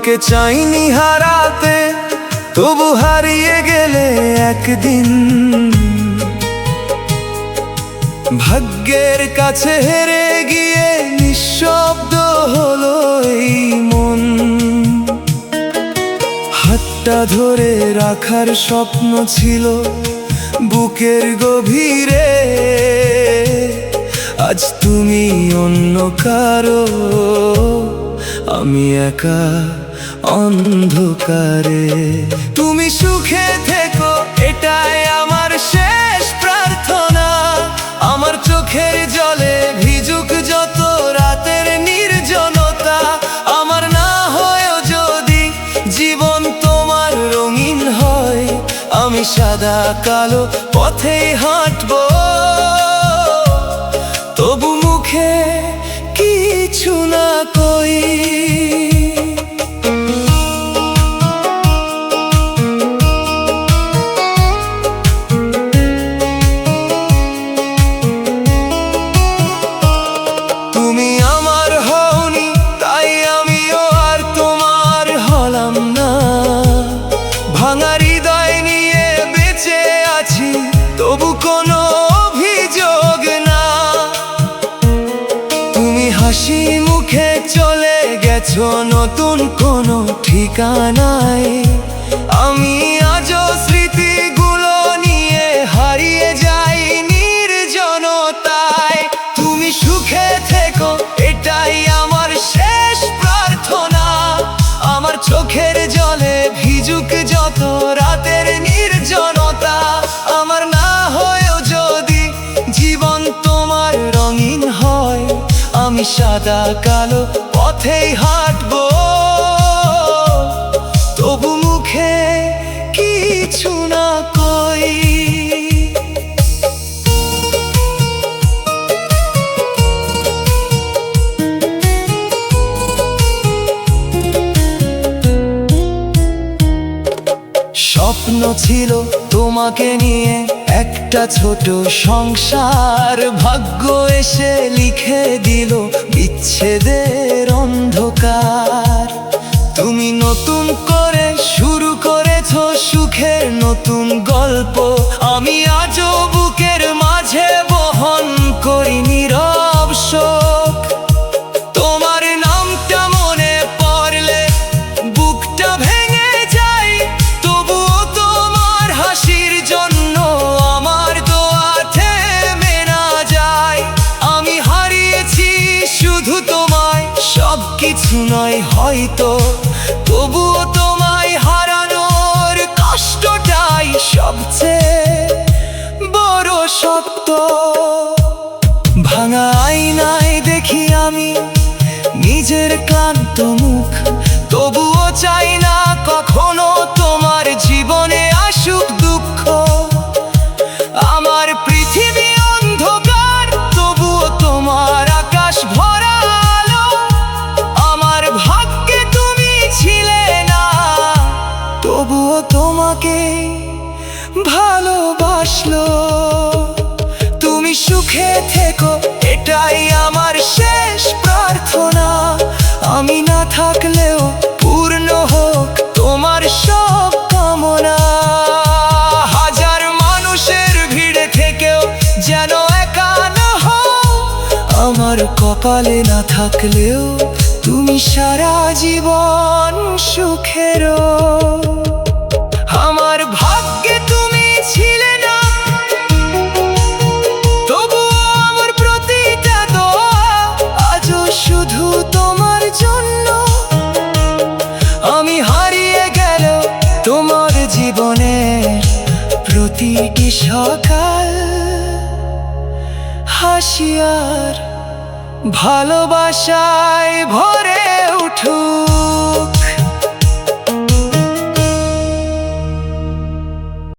তোমাকে চাইনি হারাতে, তবু হারিয়ে গেলে একদিন। ভাগ্যের কাছে হেরে গিয়ে নিঃশব্দ হলো এই মন। হাতটা ধরে রাখার স্বপ্ন ছিল বুকের গভীরে, আজ তুমি অন্য কারো, আমি একা অন্ধকারে। তুমি সুখে থেকো এটাই আমার শেষ প্রার্থনা। আমার চোখের জলে ভিজুক যত রাতের নির্জনতা। আমার না হয়েও যদি জীবন তোমার রঙিন হয়, আমি সাদা কালো পথেই হাঁটবো, তবু মুখে কিছু না কই। তুমি আমার হওনি তাই আমিও আর তোমার হলাম না। ভাঙা হৃদয় নিয়ে বেঁচে আছি, তবু কোনো অভিযোগ না। তুমি হাসি মুখে চলে গেছো নতুন কোনো ঠিকানায়। আমি আজও স্মৃতিগুলো নিয়ে হারিয়ে যাই নির্জনতায়। তুমি সুখে থেকো এটাই আমার শেষ প্রার্থনা। আমার চোখের জলে ভিজুক যত রাতের নির্জনতা। আমার না হয়েও যদি জীবন তোমার রঙিন হয়, আমি সাদা কালো পথেই হাঁটবো, তবু মুখে কিছু না কই। স্বপ্ন ছিল তোমাকে নিয়ে একটা ছোট সংসার। ভাগ্য এসে লিখে দিল বিচ্ছেদের অন্ধকার। তুমি নতুন করে শুরু করেছো সুখের নতুন গল্প। আমি আজও বুকের মাঝে বহন করি নীরব শোক। তোমার নামটা মনে পড়লে বুকটা ভেঙে যায়, তবুও তোমার হাসির জন্য আমার দোয়া থেমে না যায়। আমি হারিয়েছি শুধু তোমায়, সবকিছু নয় হয়তো, তবুও তোমায় হারানোর কষ্টটাই সবচেয়ে বড় সত্য। ভাঙা আয়নায় দেখি আমি নিজের ক্লান্ত মুখ, তবুও চাই না কখনো তোমার জীবনে আসুক দুঃখ। আমার পৃথিবী অন্ধকার, তবুও তোমার আকাশ ভরা আলো। আমার ভাগ্যে তুমি ছিলে না, তবুও তোমাকে ভালোবাসলো। তুমি সুখে থেকো এটাই আমার শেষ প্রার্থনা। আমি না থাকলেও পূর্ণ হোক তোমার সব কামনা। হাজার মানুষের ভিড়ে থেকেও যেন একা না হও, আমার কপালে না থাকলেও তুমি সারা জীবন সুখেরও। আমার ভাগ্যে তুমি ছিলে না, তবুও আমার প্রতিটা দোয়া আজও শুধু তোমার জন্য। আমি হারিয়ে গেল তোমার জীবনের প্রতিটি সকাল। হাসি আর ভালোবাসায় ভরে উঠুক।